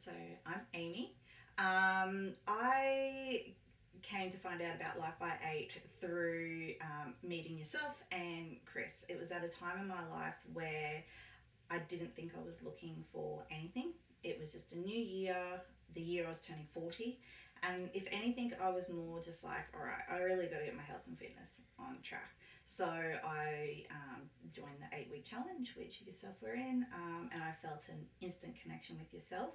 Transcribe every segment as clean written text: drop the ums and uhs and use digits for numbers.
So I'm Amy. I came to find out about Life by Eight through meeting yourself and Chris. It was at a time in my life where I didn't think I was looking for anything. It was just a new year, the year I was turning 40. And if anything, I was more just like, all right, I really got to get my health and fitness on track. So I joined the 8 week challenge, which you yourself were in, and I felt an instant connection with yourself.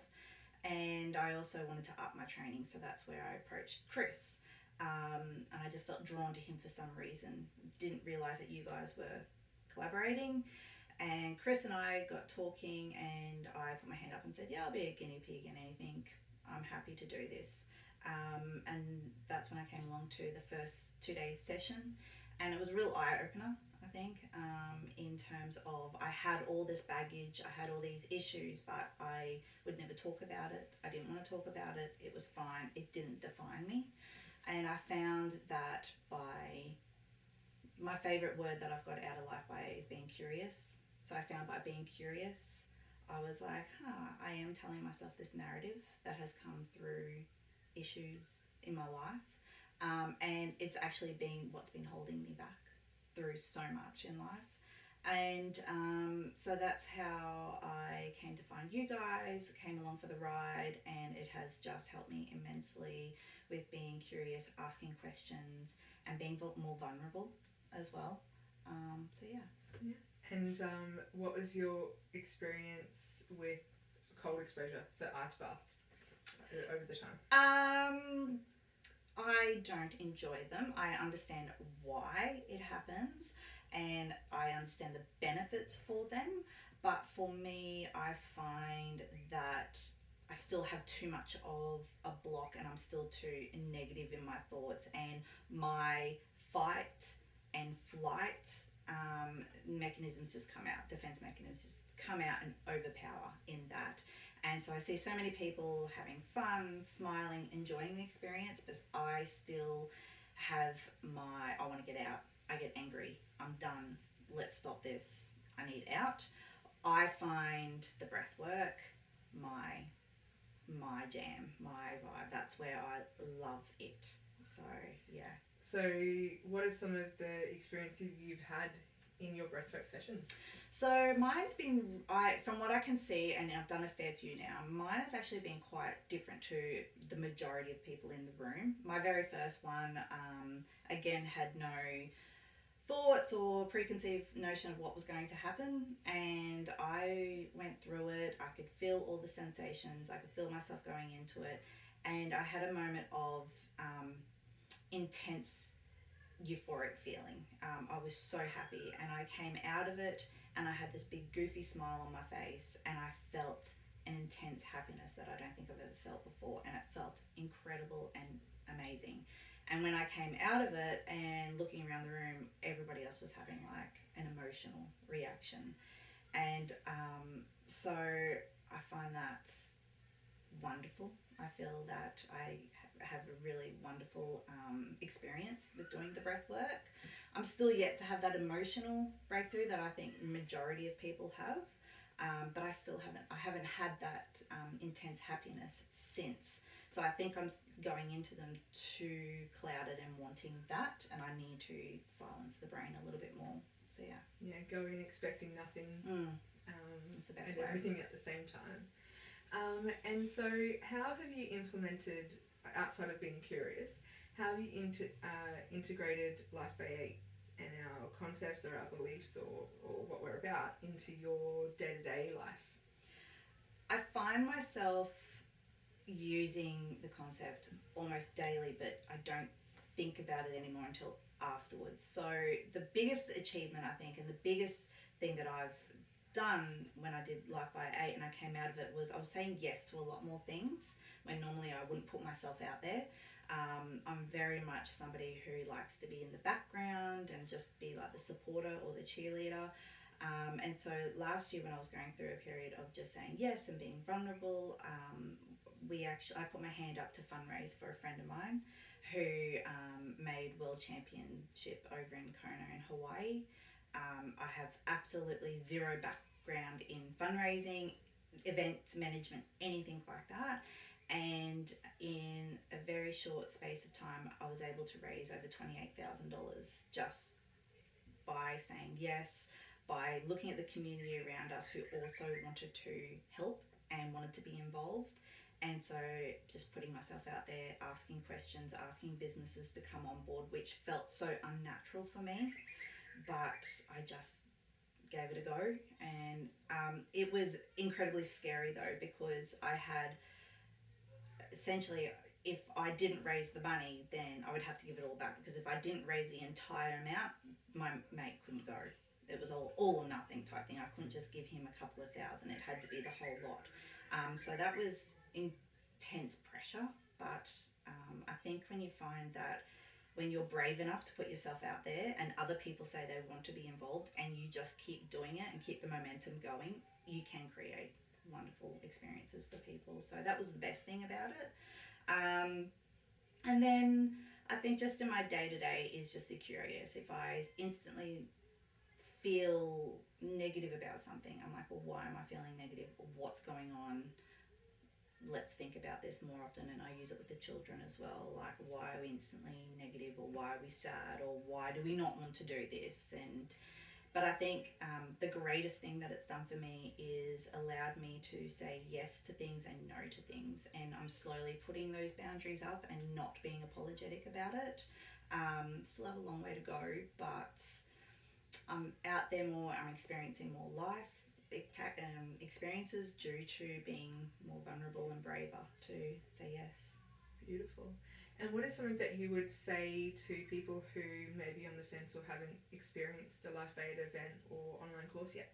And I also wanted to up my training, so that's where I approached Chris. And I just felt drawn to him for some reason. Didn't realize that you guys were collaborating. And Chris and I got talking, and I put my hand up and said, yeah, I'll be a guinea pig in anything. I'm happy to do this. And that's when I came along to the first 2 day session. And it was a real eye opener, I think, in terms of I had all this baggage, I had all these issues, but I would never talk about it. I didn't want to talk about it. It was fine. It didn't define me. And I found that by my favorite word that I've got out of Life by Eight is being curious. So I found by being curious, I was like, I am telling myself this narrative that has come through issues in my life. And it's actually been what's been holding me back through so much in life. And so that's how I came to find you guys, came along for the ride, and it has just helped me immensely with being curious, asking questions, and being more vulnerable as well. So yeah. Yeah. And what was your experience with cold exposure, so ice bath, over the time? I don't enjoy them. I understand why it happens and I understand the benefits for them. But for me, I find that I still have too much of a block and I'm still too negative in my thoughts, and my fight and flight mechanisms just come out, defense mechanisms just come out and overpower in that. And so I see so many people having fun, smiling, enjoying the experience, but I still have I want to get out. I get angry. I'm done. Let's stop this. I need out. I find the breath work my jam, my vibe. That's where I love it. So yeah. So what are some of the experiences you've had in your breathwork sessions? So mine's been, from what I can see, and I've done a fair few now, mine has actually been quite different to the majority of people in the room. My very first one, again, had no thoughts or preconceived notion of what was going to happen, and I went through it. I could feel all the sensations. I could feel myself going into it, and I had a moment of intense euphoric feeling. I was so happy, and I came out of it and I had this big goofy smile on my face, and I felt an intense happiness that I don't think I've ever felt before, and it felt incredible and amazing. And when I came out of it and looking around the room, everybody else was having like an emotional reaction. And so I find that wonderful. I feel that I have a really wonderful experience with doing the breath work. I'm still yet to have that emotional breakthrough that I think majority of people have, but I haven't had that intense happiness since. So I think I'm going into them too clouded and wanting that, and I need to silence the brain a little bit more. So yeah. Yeah, go in expecting nothing. It's the best and way. Everything at the same time. And so how have you implemented, outside of being curious, how have you integrated Life by Eight and our concepts or our beliefs or what we're about into your day-to-day life? I find myself using the concept almost daily, but I don't think about it anymore until afterwards. So the biggest achievement, I think, and the biggest thing that I've done when I did Life by Eight and I came out of it was I was saying yes to a lot more things when normally I wouldn't put myself out there. I'm very much somebody who likes to be in the background and just be like the supporter or the cheerleader. And so last year when I was going through a period of just saying yes and being vulnerable, I put my hand up to fundraise for a friend of mine who made world championship over in Kona in Hawaii. I have absolutely zero background in fundraising, event management, anything like that. And in a very short space of time, I was able to raise over $28,000 just by saying yes, by looking at the community around us who also wanted to help and wanted to be involved. And so just putting myself out there, asking questions, asking businesses to come on board, which felt so unnatural for me, but I just gave it a go. And it was incredibly scary though, because I had essentially, if I didn't raise the money, then I would have to give it all back, because if I didn't raise the entire amount, my mate couldn't go. It was all or nothing type thing. I couldn't just give him a couple of thousand. It had to be the whole lot. So that was intense pressure. But I think when you find that when you're brave enough to put yourself out there and other people say they want to be involved and you just keep doing it and keep the momentum going, you can create wonderful experiences for people. So that was the best thing about it. And then I think just in my day-to-day is just the curious. If I instantly feel negative about something, I'm like, well, why am I feeling negative? What's going on? Let's think about this more often. And I use it with the children as well. Like, why are we instantly negative, or why are we sad, or why do we not want to do this? But I think the greatest thing that it's done for me is allowed me to say yes to things and no to things. And I'm slowly putting those boundaries up and not being apologetic about it. Still have a long way to go, but I'm out there more. I'm experiencing more life experiences due to being more vulnerable and braver to say yes. Beautiful. And what is something that you would say to people who may be on the fence or haven't experienced a Life Aid event or online course yet?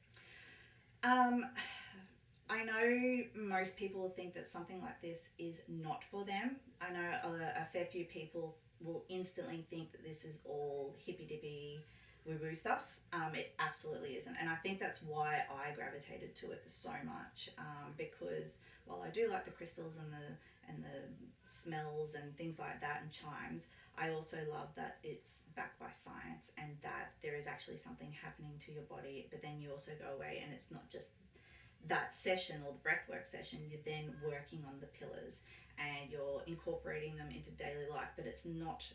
I know most people think that something like this is not for them. I know a fair few people will instantly think that this is all hippy-dippy woo-woo stuff. It absolutely isn't. And I think that's why I gravitated to it so much, because while I do like the crystals and the smells and things like that and chimes, I also love that it's backed by science and that there is actually something happening to your body, but then you also go away and it's not just that session or the breathwork session. You're then working on the pillars and you're incorporating them into daily life, but it's not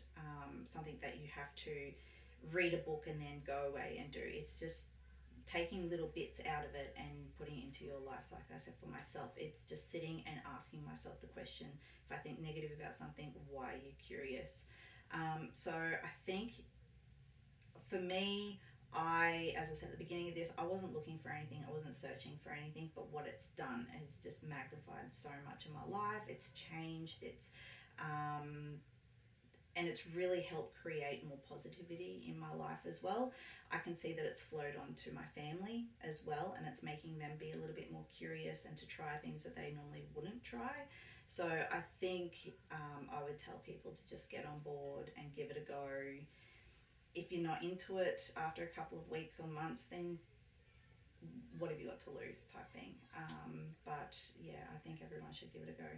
something that you have to read a book and then go away and do. It's just taking little bits out of it and putting it into your life. So like I said, for myself, it's just sitting and asking myself the question, if I think negative about something, why are you curious? So I think for me, as I said at the beginning of this, I wasn't looking for anything, I wasn't searching for anything, but what it's done is just magnified so much in my life. It's changed, and it's really helped create more positivity in my life as well. I can see that it's flowed on to my family as well, and it's making them be a little bit more curious and to try things that they normally wouldn't try. So I think I would tell people to just get on board and give it a go. If you're not into it after a couple of weeks or months, then what have you got to lose type thing. But yeah, I think everyone should give it a go.